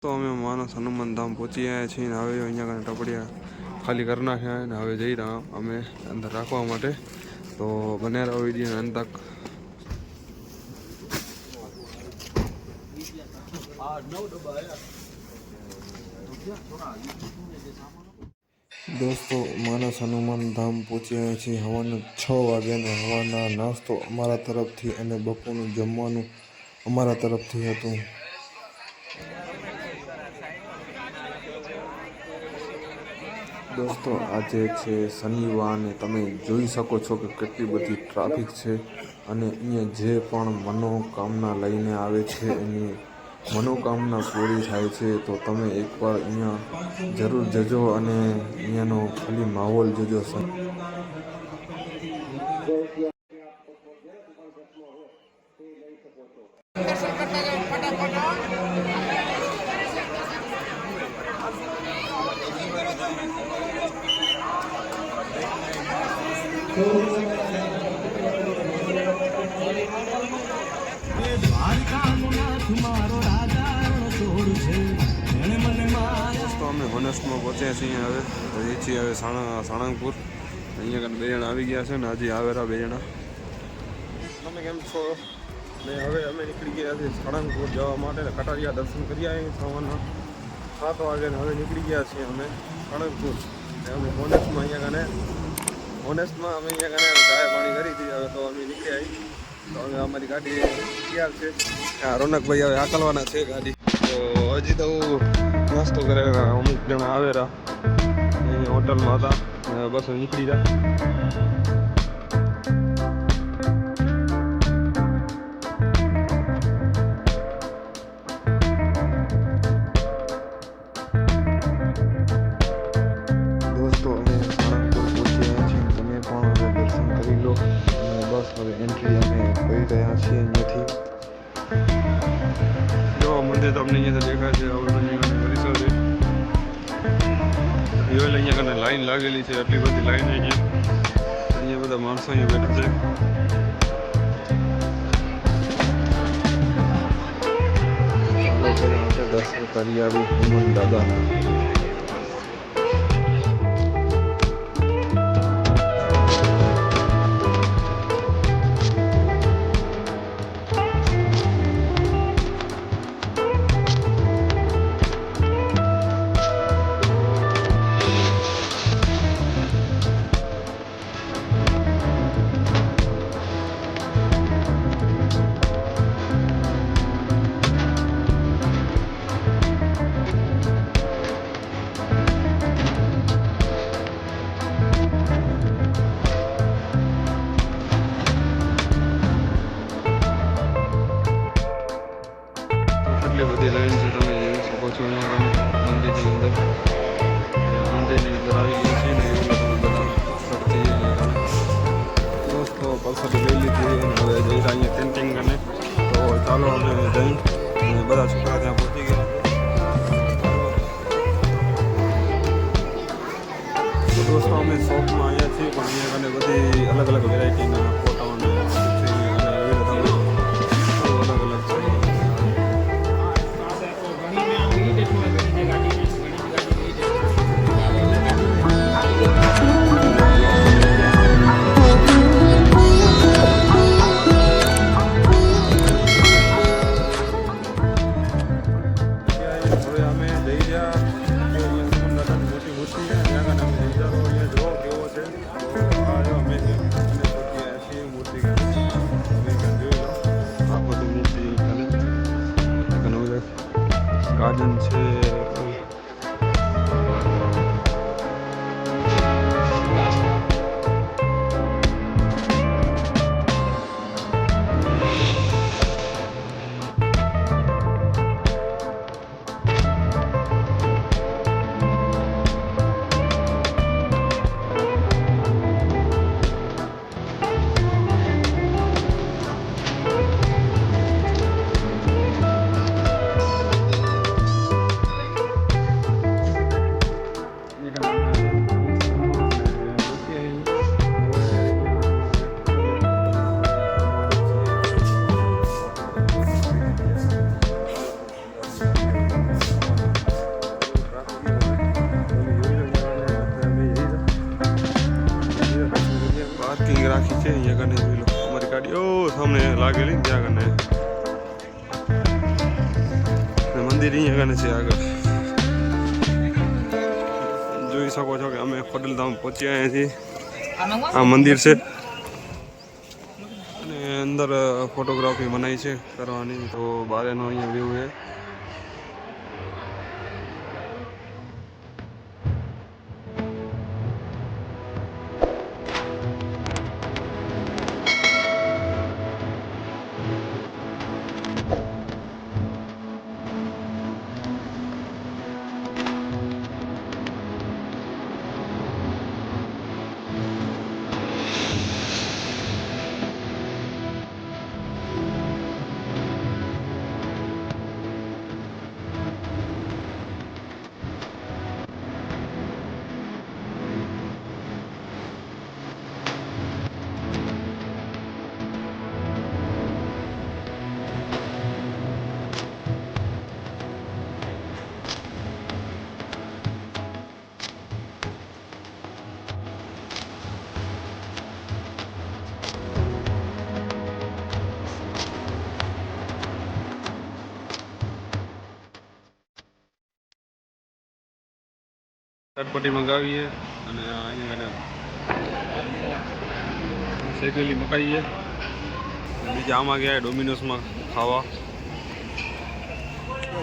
તો અમે માનસ હનુમાન ધામ પહોંચી આવ્યા છીએ ને હવે અહીંયા કને ટપડિયા ખાલી કરી નાખ્યા ને હવે જઈ રહ્યા અમે અંદર રાખવા માટે. તો બને રહો વિડીયો અંત તક. દોસ્તો માનસ હનુમાન ધામ પહોંચી આવ્યા છીએ. હવાના 6 વાગ્યાનો હવાના નાસ્તો અમારા તરફથી અને બપોરનું જમવાનું અમારા તરફથી હતું. દોસ્તો આજે છે શનિવાર અને તમે જોઈ શકો છો કે કેટલી બધી ટ્રાફિક છે અને અહીંયા જે પણ મનોકામના લઈને આવે છે એની મનોકામના પૂરી થાય છે. તો તમે એકવાર અહીંયા જરૂર જજો અને અહીંયાનો ખાલી માહોલ જોજો. દોસ્તો અમે હોનેસ્ટમાં પહોંચ્યા છીએ. હવે જઈએ છીએ હવે સાણંગપુર. અહીંયા કને 2 જણા આવી ગયા છે ને હજી આવેરા 2 જણા. તમે કેમ છો? ને હવે અમે નીકળી ગયા છીએ સાણંગપુર જવા માટે. કટારિયા દર્શન કરી આવ્યા સવારના 7 વાગે ને હવે નીકળી ગયા છીએ અમે સાણંગપુર. અમે હોનેસ્ટમાં અમે અહીંયા કને ચાય પાણી કરી હતી. હવે તો અમે નીકળી આવી. તો હવે અમારી ગાડી તૈયાર છે. રોનકભાઈ હવે હાકલવાના છે ગાડી. તો હજી તો નાસ્તો કરે અમુક જણા આવેરા અહીંયા હોટલમાં હતા. બસ નીકળી જાય. દોસ્તો અમે સાણંગપુર પહોંચી રહ્યા છીએ. તમે પણ હવે દર્શન કરી લો. બસ હવે એન્ટ્રી અમે કરી રહ્યા છીએ અહીંયાથી. જો મંદિર તમને અહીંયા દેખાય છે. અહીંયા કને લાઈન લાગેલી છે. આટલી બધી લાઈન અહીંયા બધા માણસો અહીંયા બેઠા છે. દર્શન કરી આવી હનુમાન દાદાના. એટલી બધી લાઈન છે. તમે જોઈ શકો છો અહીંયા મંદિરની અંદર આવી ગઈ છે ને એવું બધા દોસ્તો પરસાદી લઈ લીધી અને હવે જઈ રહ્યા અહીંયા કેન્ટીન કરીને. તો ચાલો અમે જઈ બધા છોકરા ત્યાં પહોંચી ગયા. તો દોસ્તો અમે શોપમાં આવ્યા છીએ પણ અહીંયા કને બધી અલગ અલગ વેરાયટીના ફોટાઓને ગાર્ડન છે. સામે લાગેલી ત્યાં કને મંદિર અહીંયા કને છે આગળ. જોઈ શકો છો કે અમે ખોડલધામ પહોંચી આવ્યા છીએ. આ મંદિર છે અને અંદર ફોટોગ્રાફી બનાવી છે કરવાની. તો બારેનો અહીંયા વ્યૂ છે. ચટપટી મંગાવીએ અને અહીંયા શેકેલી મકાઈએ. બીજા આમાં ગયા ડોમિનોસમાં ખાવા.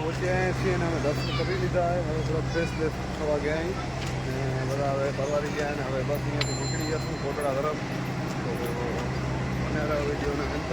પછી અહીંયા છીએ અને અમે દર્શન કરી લીધા. હવે થોડા ફ્રેશ થવા ગયા અહીં બધા હવે પરવારી ગયા અને હવે બસ અહીંયાથી નીકળી જશું કોટડા તરફ. તો બને વિડીયોના અંત